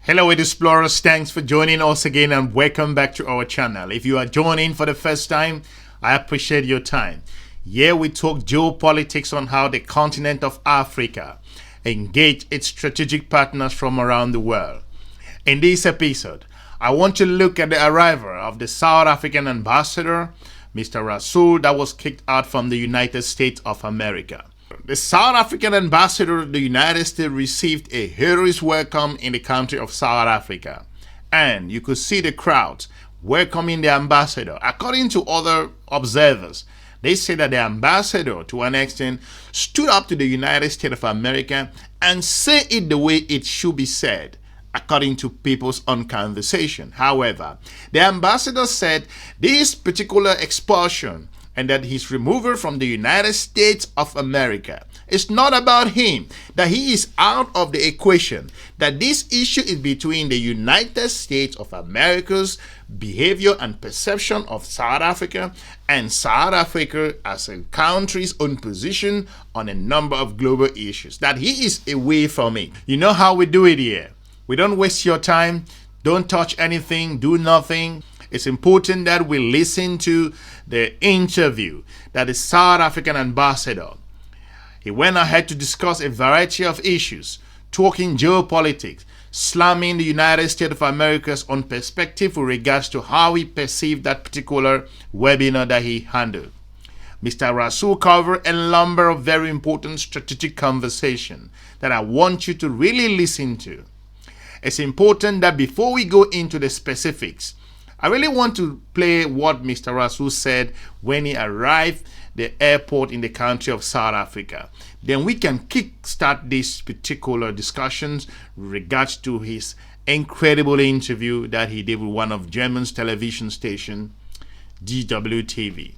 Hello explorers, thanks for joining us again and welcome back to our channel. If you are joining for the first time, I appreciate your time. Here we talk geopolitics on how the continent of Africa engage its strategic partners from around the world. In this episode, I want to look at the arrival of the South African ambassador, Mr. Rasool, that was kicked out from the United States of America. The South African ambassador to the United States received a heroic welcome in the country of South Africa. And you could see the crowds welcoming the ambassador. According to other observers, they say that the ambassador, to an extent, stood up to the United States of America and said it the way it should be said, according to people's own conversation. However, the ambassador said this particular expulsion and that his removal from the United States of America is not about him, that he is out of the equation, that this issue is between the United States of America's behavior and perception of South Africa and South Africa as a country's own position on a number of global issues, that he is away from it. You know how we do it here. We don't waste your time, don't touch anything, do nothing. It's important that we listen to the interview that the South African ambassador. He went ahead to discuss a variety of issues, talking geopolitics, slamming the United States of America's own perspective with regards to how he perceived that particular webinar that he handled. Mr. Rasool covered a number of very important strategic conversations that I want you to really listen to. It's important that before we go into the specifics, I really want to play what Mr. Rasool said when he arrived the airport in the country of South Africa. Then we can kickstart these particular discussions with regards to his incredible interview that he did with one of German's television station, DWTV.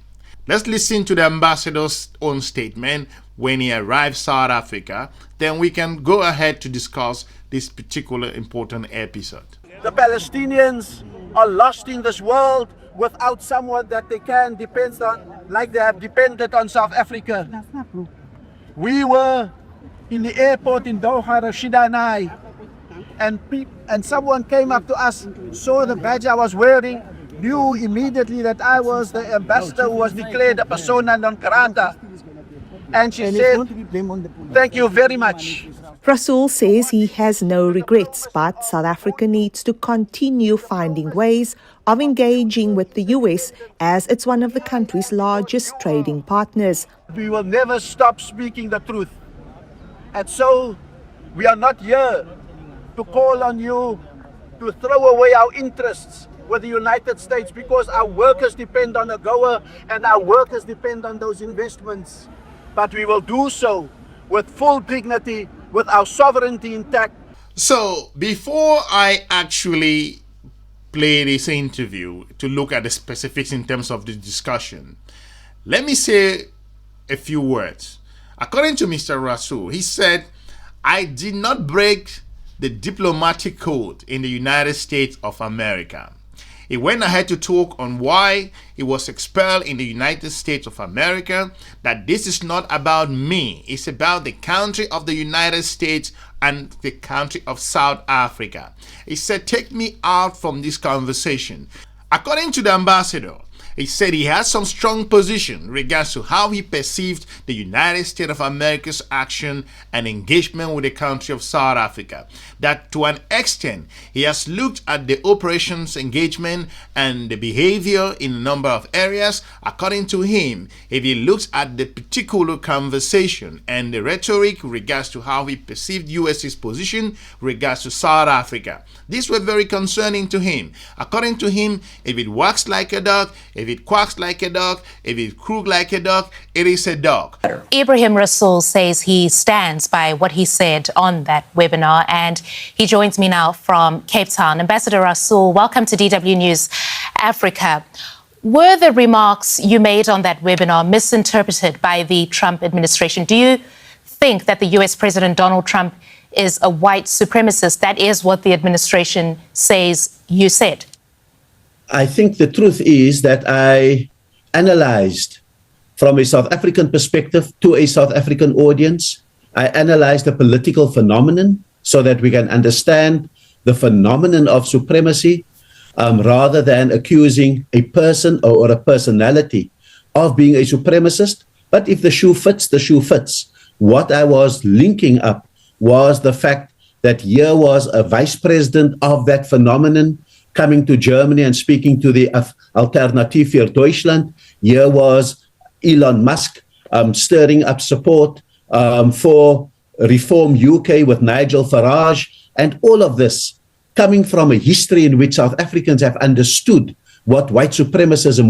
Let's listen to the ambassador's own statement when he arrived South Africa. Then we can go ahead to discuss this particular important episode. The Palestinians are lost in this world without someone that they can depend on, like they have depended on South Africa. We were in the airport in Doha, Rashida and I, and someone came up to us, saw the badge I was wearing, knew immediately that I was the ambassador who was declared a persona non grata. And she said, "Thank you very much." Rasool says he has no regrets, but South Africa needs to continue finding ways of engaging with the US as it's one of the country's largest trading partners. We will never stop speaking the truth. And so we are not here to call on you to throw away our interests with the United States, because our workers depend on AGOA and our workers depend on those investments. But we will do so with full dignity, with our sovereignty intact. So before I actually play this interview to look at the specifics in terms of the discussion, let me say a few words. According to Mr. Rasool, he said, "I did not break the diplomatic code in the United States of America." He went ahead to talk on why he was expelled in the United States of America, that this is not about me, it's about the country of the United States and the country of South Africa. He said, "Take me out from this conversation." According to the ambassador, he said he has some strong position in regards to how he perceived the United States of America's action and engagement with the country of South Africa. That to an extent, he has looked at the operations engagement and the behavior in a number of areas. According to him, if he looks at the particular conversation and the rhetoric in regards to how he perceived US's position in regards to South Africa, these were very concerning to him. According to him, if it walks like a duck, if it quacks like a duck, if it croaks like a duck, it is a duck. Ibrahim Rasool says he stands by what he said on that webinar, and he joins me now from Cape Town. Ambassador Rasool, welcome to DW News Africa. Were the remarks you made on that webinar misinterpreted by the Trump administration? Do you think that the US President Donald Trump is a white supremacist? That is what the administration says you said. I think the truth is that I analyzed from a South African perspective to a South African audience. I analyzed the political phenomenon so that we can understand the phenomenon of supremacy, rather than accusing a person or a personality of being a supremacist. But if the shoe fits, the shoe fits. What I was linking up was the fact that here was a vice president of that phenomenon coming to Germany and speaking to the Alternative für Deutschland. Here was Elon Musk stirring up support for Reform UK with Nigel Farage, and all of this coming from a history in which South Africans have understood what white supremacism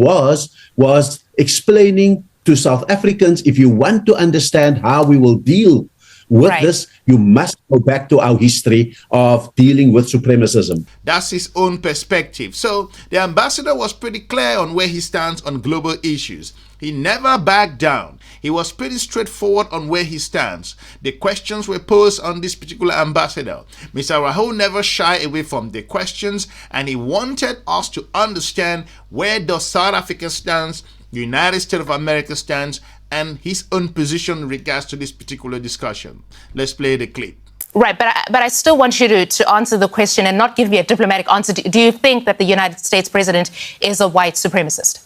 was explaining to South Africans, if you want to understand how we will deal with this, you must go back to our history of dealing with supremacism. That's his own perspective. So the ambassador was pretty clear on where he stands on global issues. He never backed down. He was pretty straightforward on where he stands. The questions were posed on this particular ambassador. Mr. Rahul never shied away from the questions, and he wanted us to understand where does South Africa stands, the United States of America stands, and his own position in regards to this particular discussion. Let's play the clip. Right, but I still want you to answer the question and not give me a diplomatic answer. Do you think that the United States president is a white supremacist?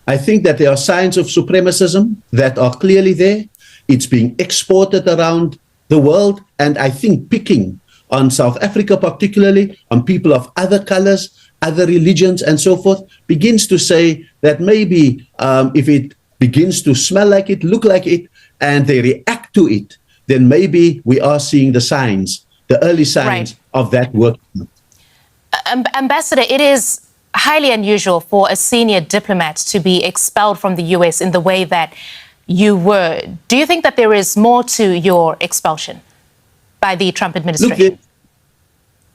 I think that there are signs of supremacism that are clearly there. It's being exported around the world, and I think picking on South Africa particularly, on people of other colors, other religions and so forth, begins to say that maybe if it begins to smell like it, look like it, and they react to it, then maybe we are seeing the signs, the early signs of that work. Ambassador, it is highly unusual for a senior diplomat to be expelled from the US in the way that you were. Do you think that there is more to your expulsion by the Trump administration? Look,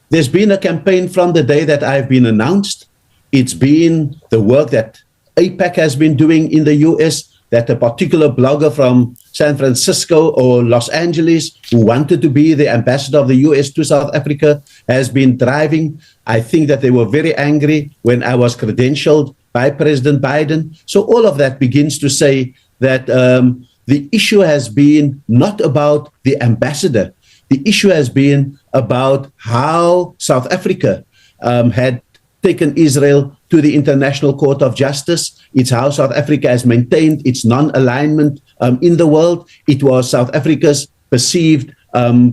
there's been a campaign from the day that I've been announced. It's been the work that APAC has been doing in the US, that a particular blogger from San Francisco or Los Angeles who wanted to be the ambassador of the US to South Africa has been driving. I think that they were very angry when I was credentialed by President Biden. So all of that begins to say that the issue has been not about the ambassador. The issue has been about how South Africa had taken Israel to the International Court of Justice. It's how South Africa has maintained its non-alignment in the world. It was South Africa's perceived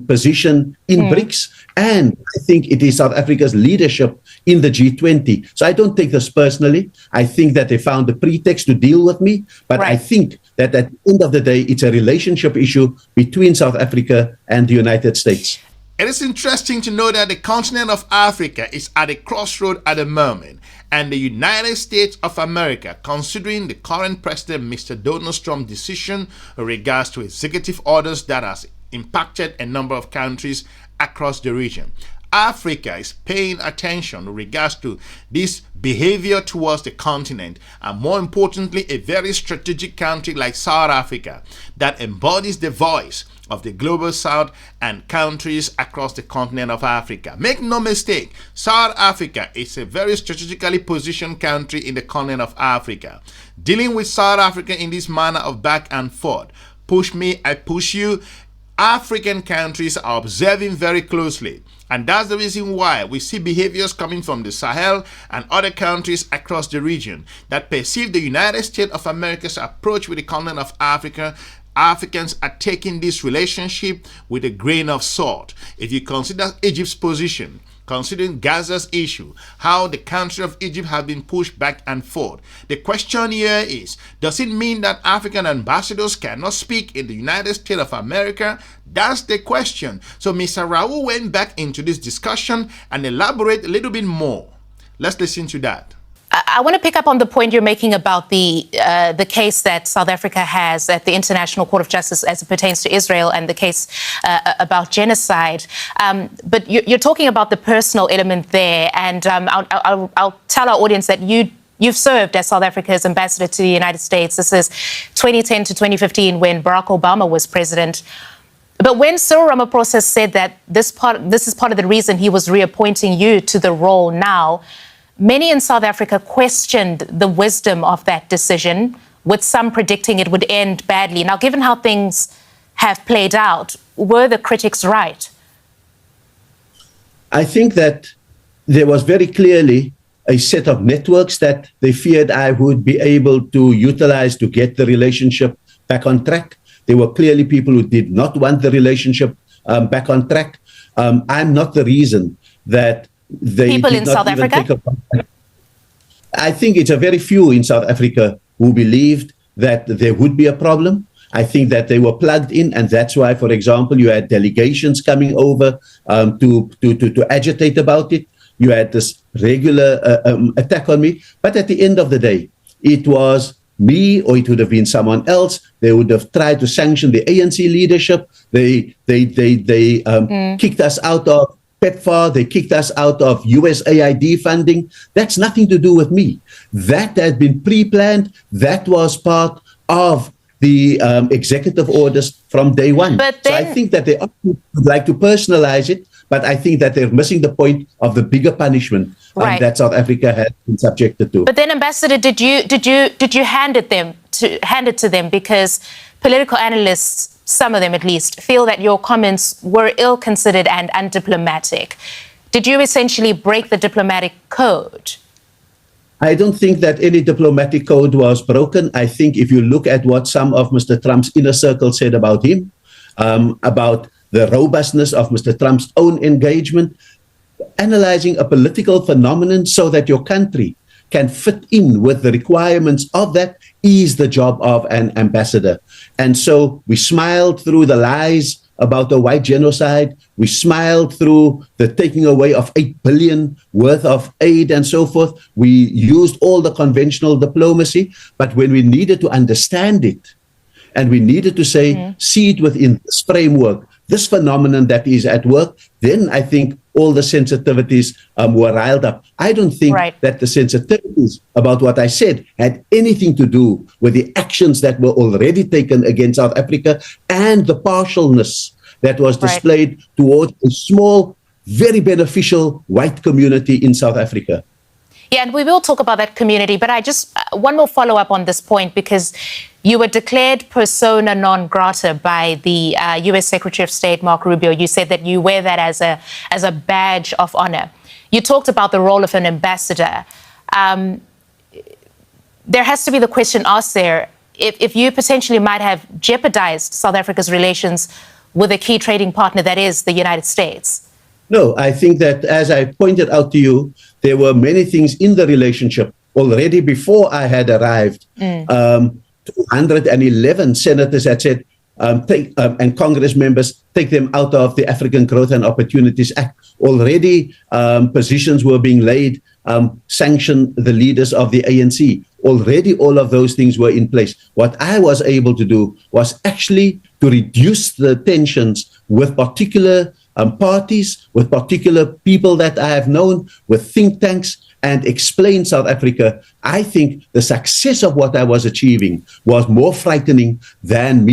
position in BRICS. And I think it is South Africa's leadership in the G20. So I don't take this personally. I think that they found a pretext to deal with me. But I think that at the end of the day, it's a relationship issue between South Africa and the United States. It is interesting to know that the continent of Africa is at a crossroad at the moment, and the United States of America, considering the current president, Mr. Donald Trump's decision in regards to executive orders that has impacted a number of countries across the region. Africa is paying attention in regards to this behavior towards the continent, and more importantly, a very strategic country like South Africa that embodies the voice of the global south and countries across the continent of Africa. Make no mistake, South Africa is a very strategically positioned country in the continent of Africa. Dealing with South Africa in this manner of back and forth, push me, I push you, African countries are observing very closely. And that's the reason why we see behaviors coming from the Sahel and other countries across the region that perceive the United States of America's approach with the continent of Africa. Africans are taking this relationship with a grain of salt. If you consider Egypt's position, considering Gaza's issue, how the country of Egypt has been pushed back and forth, the question here is, does it mean that African ambassadors cannot speak in the United States of America? That's the question. So Mr. Rahul went back into this discussion and elaborate a little bit more. Let's listen to that. I want to pick up on the point you're making about the case that South Africa has at the International Court of Justice as it pertains to Israel, and the case about genocide. But you're talking about the personal element there, and I'll tell our audience that you've served as South Africa's ambassador to the United States. This is 2010 to 2015 when Barack Obama was president. But when Cyril Ramaphosa said that this is part of the reason he was reappointing you to the role now, many in South Africa questioned the wisdom of that decision, with some predicting it would end badly. Now, given how things have played out, were the critics right? I think that there was very clearly a set of networks that they feared I would be able to utilize to get the relationship back on track. There were clearly people who did not want the relationship back on track. I'm not the reason that they people did in not South even Africa? take a. I think it's a very few in South Africa who believed that there would be a problem. I think that they were plugged in, and that's why, for example, you had delegations coming over to agitate about it. You had this regular attack on me. But at the end of the day, it was me, or it would have been someone else. They would have tried to sanction the ANC leadership. They kicked us out of PEPFAR. They kicked us out of USAID funding. That's nothing to do with me. That had been pre-planned. That was part of the executive orders from day one. But so I think that they would like to personalize it, but I think that they're missing the point of the bigger punishment that South Africa has been subjected to. But then, Ambassador, did you hand it to them because political analysts, some of them at least, feel that your comments were ill-considered and undiplomatic? Did you essentially break the diplomatic code? I don't think that any diplomatic code was broken. I think if you look at what some of Mr. Trump's inner circle said about him, about the robustness of Mr. Trump's own engagement, analyzing a political phenomenon so that your country can fit in with the requirements of that is the job of an ambassador. And so we smiled through the lies about the white genocide. We smiled through the taking away of 8 billion worth of aid and so forth. We used all the conventional diplomacy, but when we needed to understand it and we needed to say, see it within this framework, this phenomenon that is at work, then I think all the sensitivities were riled up. I don't think that the sensitivities about what I said had anything to do with the actions that were already taken against South Africa and the partialness that was displayed towards a small, very beneficial white community in South Africa. Yeah, and we will talk about that community, but I just, one more follow-up on this point, because you were declared persona non grata by the U.S. Secretary of State, Mark Rubio. You said that you wear that as a badge of honor. You talked about the role of an ambassador. There has to be the question asked there, if you potentially might have jeopardized South Africa's relations with a key trading partner that is the United States. No, I think that, as I pointed out to you, there were many things in the relationship already before I had arrived. 211 senators had said, and Congress members, take them out of the African Growth and Opportunities Act. Already positions were being laid, sanction the leaders of the ANC. Already all of those things were in place. What I was able to do was actually to reduce the tensions with particular parties, with particular people that I have known, with think tanks, and explain South Africa. I think the success of what I was achieving was more frightening than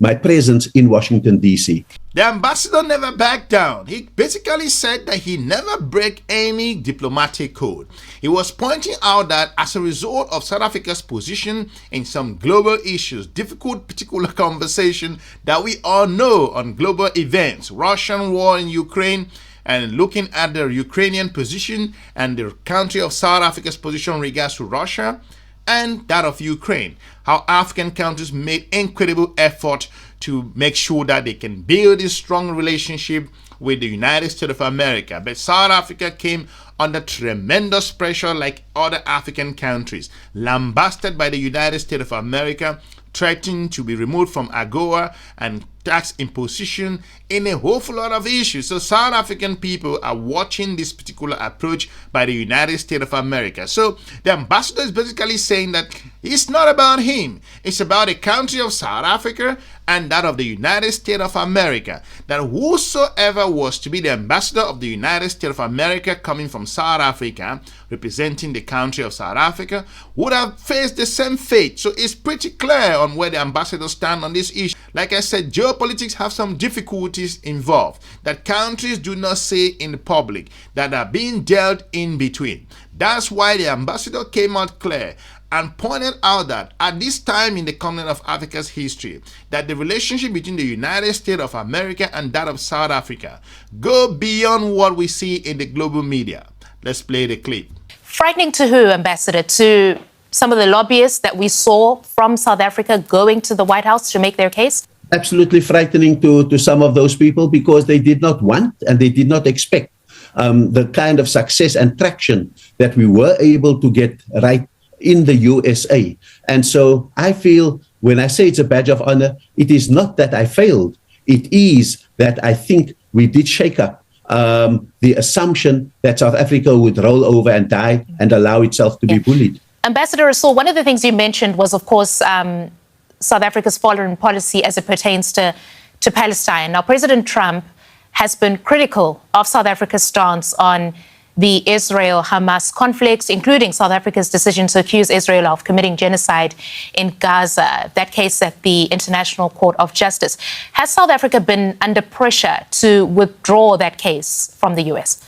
my presence in Washington, D.C. The ambassador never backed down. He basically said that he never break any diplomatic code. He was pointing out that as a result of South Africa's position in some global issues, difficult particular conversation that we all know on global events, Russian war in Ukraine, and looking at the Ukrainian position and the country of South Africa's position in regards to Russia and that of Ukraine, how African countries made incredible effort to make sure that they can build a strong relationship with the United States of America. But South Africa came under tremendous pressure like other African countries, lambasted by the United States of America, threatened to be removed from AGOA and tax imposition in a whole lot of issues. So South African people are watching this particular approach by the United States of America. So the ambassador is basically saying that it's not about him. It's about the country of South Africa and that of the United States of America. That whosoever was to be the ambassador of the United States of America coming from South Africa, representing the country of South Africa, would have faced the same fate. So it's pretty clear on where the ambassadors stand on this issue. Like I said, geopolitics have some difficulties involved that countries do not say in the public, that are being dealt in between. That's why the ambassador came out clear. and pointed out that at this time in the continent of Africa's history, that the relationship between the United States of America and that of South Africa go beyond what we see in the global media. Let's play the clip. Frightening to who, Ambassador? To some of the lobbyists that we saw from South Africa going to the White House to make their case? Absolutely frightening to some of those people, because they did not want and they did not expect the kind of success and traction that we were able to get right in the USA. And so I feel, when I say it's a badge of honor, it is not that I failed. It is that I think we did shake up the assumption that South Africa would roll over and die and allow itself to be bullied. Ambassador Rasool, one of the things you mentioned was, of course, South Africa's foreign policy as it pertains to Palestine. Now, President Trump has been critical of South Africa's stance on the Israel-Hamas conflicts, including South Africa's decision to accuse Israel of committing genocide in Gaza, that case at the International Court of Justice. Has South Africa been under pressure to withdraw that case from the US?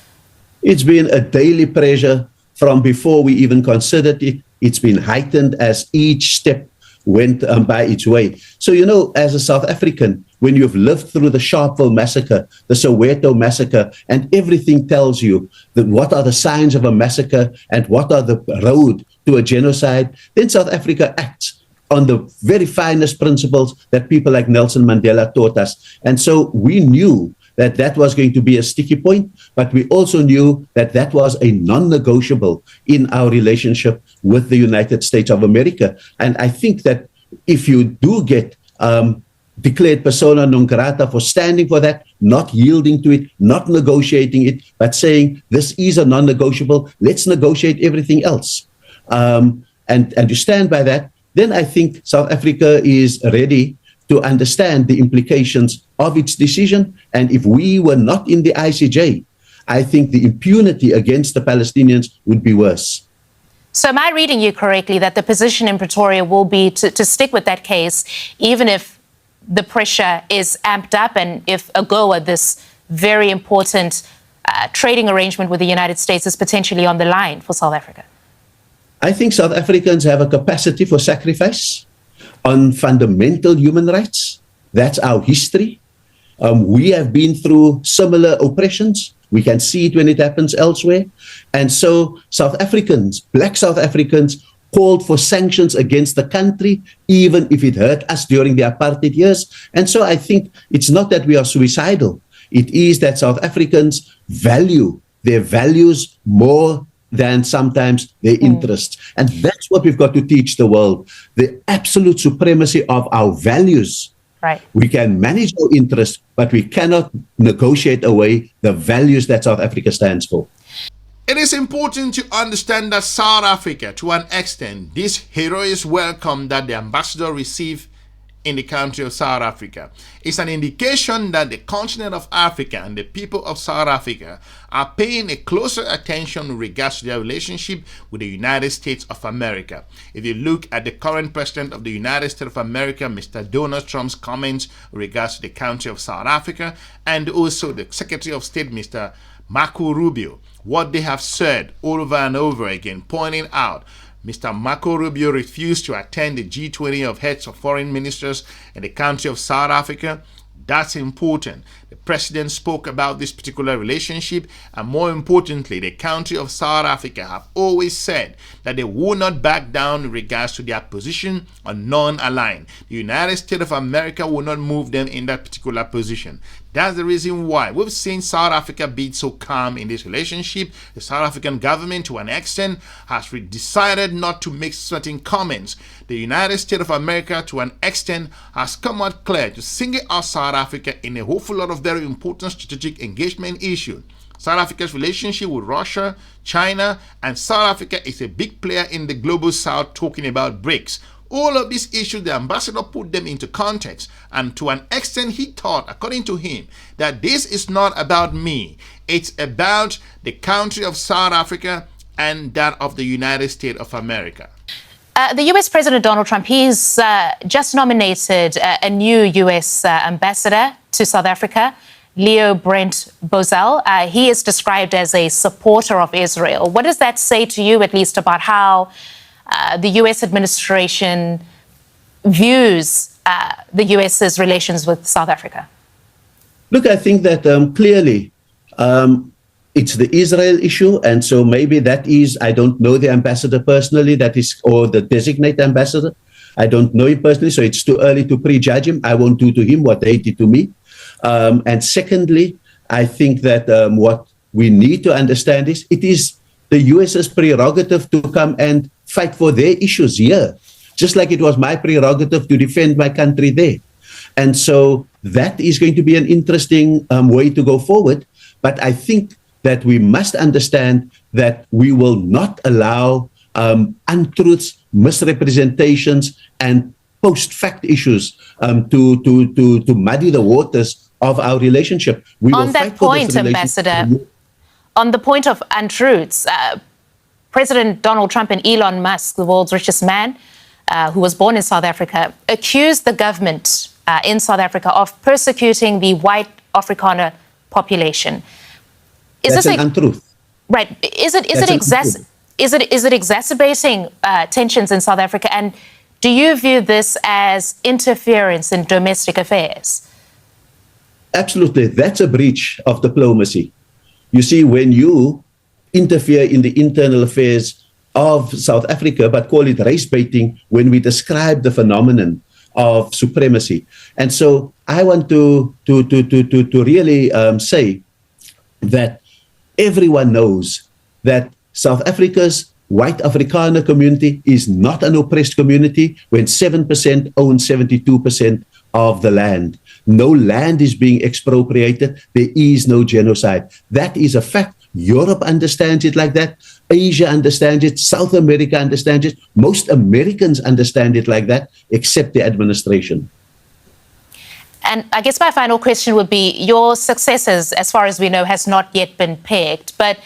It's been a daily pressure from before we even considered it. It's been heightened as each step went by its way. So, you know, as a South African, when you've lived through the Sharpeville massacre, the Soweto massacre, and everything tells you that what are the signs of a massacre and what are the road to a genocide, then South Africa acts on the very finest principles that people like Nelson Mandela taught us. And so we knew that that was going to be a sticky point, but we also knew that that was a non-negotiable in our relationship with the United States of America. And I think that if you do get declared persona non grata for standing for that, not yielding to it, not negotiating it, but saying this is a non-negotiable, let's negotiate everything else, and you stand by that, then I think South Africa is ready to understand the implications of its decision. And if we were not in the ICJ, I think the impunity against the Palestinians would be worse. So am I reading you correctly that the position in Pretoria will be to stick with that case, even if the pressure is amped up and if AGOA, this very important trading arrangement with the United States, is potentially on the line for South Africa? I think South Africans have a capacity for sacrifice on fundamental human rights. That's our history. We have been through similar oppressions. We can see it when it happens elsewhere. And so South Africans, black South Africans, called for sanctions against the country, even if it hurt us during the apartheid years. And so I think it's not that we are suicidal. It is that South Africans value their values more than sometimes their interests. And that's what we've got to teach the world, the absolute supremacy of our values. Right. We can manage our interests, but we cannot negotiate away the values that South Africa stands for. It is important to understand that South Africa, to an extent, this heroic welcome that the ambassador received in the country of South Africa is an indication that the continent of Africa and the people of South Africa are paying a closer attention in regards to their relationship with the United States of America. If you look at the current president of the United States of America, Mr. Donald Trump's comments in regards to the country of South Africa, and also the Secretary of State, Mr. Marco Rubio, what they have said over and over again, pointing out Mr. Marco Rubio refused to attend the G20 of heads of foreign ministers in the country of South Africa. That's important. The president spoke about this particular relationship, and more importantly, the country of South Africa have always said that they will not back down in regards to their position on non-aligned. The United States of America will not move them in that particular position. That's the reason why we've seen South Africa be so calm in this relationship. The South African government, to an extent, has decided not to make certain comments. The United States of America, to an extent, has come out clear to single out South Africa in a whole lot of very important strategic engagement issue. South Africa's relationship with Russia, China, and South Africa is a big player in the global south, talking about BRICS. All of these issues, the ambassador put them into context, and to an extent he thought, according to him, that this is not about me. It's about the country of South Africa and that of the United States of America. The US President Donald Trump, he's just nominated a new US ambassador to South Africa, Leo Brent Bozell. He is described as a supporter of Israel. What does that say to you, at least, about how the U.S. administration views the U.S.'s relations with South Africa? Look, I think that clearly it's the Israel issue, and so maybe that is, I don't know the ambassador personally, that is, or the designated ambassador. I don't know him personally, so it's too early to prejudge him. I won't do to him what they did to me. And secondly, I think that what we need to understand is it is the US's prerogative to come and fight for their issues here, just like it was my prerogative to defend my country there. And so that is going to be an interesting way to go forward. But I think that we must understand that we will not allow untruths, misrepresentations, and post-fact issues to muddy the waters of our relationship. We on that point, Ambassador, on the point of untruths, President Donald Trump and Elon Musk, the world's richest man, who was born in South Africa, accused the government in South Africa of persecuting the white Afrikaner population. That's an untruth. Right. Is it exacerbating tensions in South Africa? And do you view this as interference in domestic affairs? Absolutely. That's a breach of diplomacy. You see, when you interfere in the internal affairs of South Africa, but call it race baiting when we describe the phenomenon of supremacy. And so I want to really say that everyone knows that South Africa's white Afrikaner community is not an oppressed community when 7% own 72% of the land. No land is being expropriated. There is no genocide. That is a fact. Europe understands it like that. Asia understands it. South America understands it. Most Americans understand it like that, except the administration. And I guess my final question would be, your successors, as far as we know, has not yet been picked. But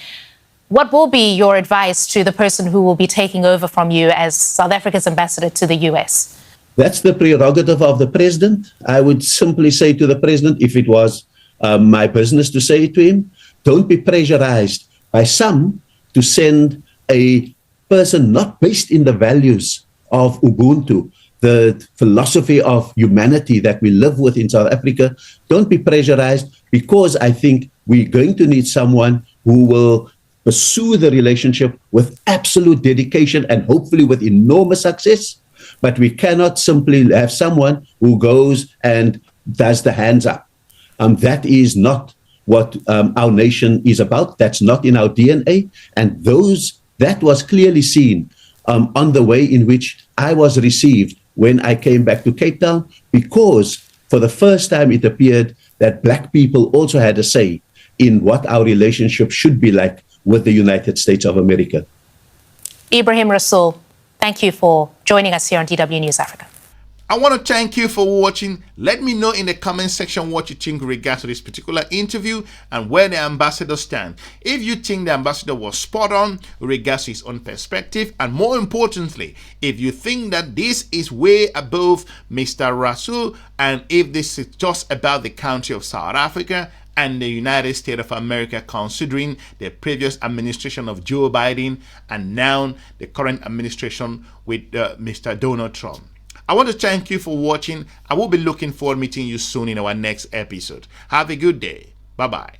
what will be your advice to the person who will be taking over from you as South Africa's ambassador to the US? That's the prerogative of the president. I would simply say to the president, if it was my business to say it to him, don't be pressurized by some to send a person not based in the values of Ubuntu, the philosophy of humanity that we live with in South Africa. Don't be pressurized, because I think we're going to need someone who will pursue the relationship with absolute dedication and hopefully with enormous success. But we cannot simply have someone who goes and does the hands up. That is not what our nation is about. That's not in our DNA. And that was clearly seen on the way in which I was received when I came back to Cape Town, because for the first time it appeared that Black people also had a say in what our relationship should be like with the United States of America. Ibrahim Rasool, thank you for joining us here on DW News Africa. I want to thank you for watching. Let me know in the comment section what you think with regards to this particular interview and where the ambassador stands. If you think the ambassador was spot on with regards to his own perspective, and more importantly, if you think that this is way above Mr. Rasool, and if this is just about the country of South Africa and the United States of America, considering the previous administration of Joe Biden and now the current administration with Mr. Donald Trump. I want to thank you for watching. I will be looking forward to meeting you soon in our next episode. Have a good day. Bye-bye.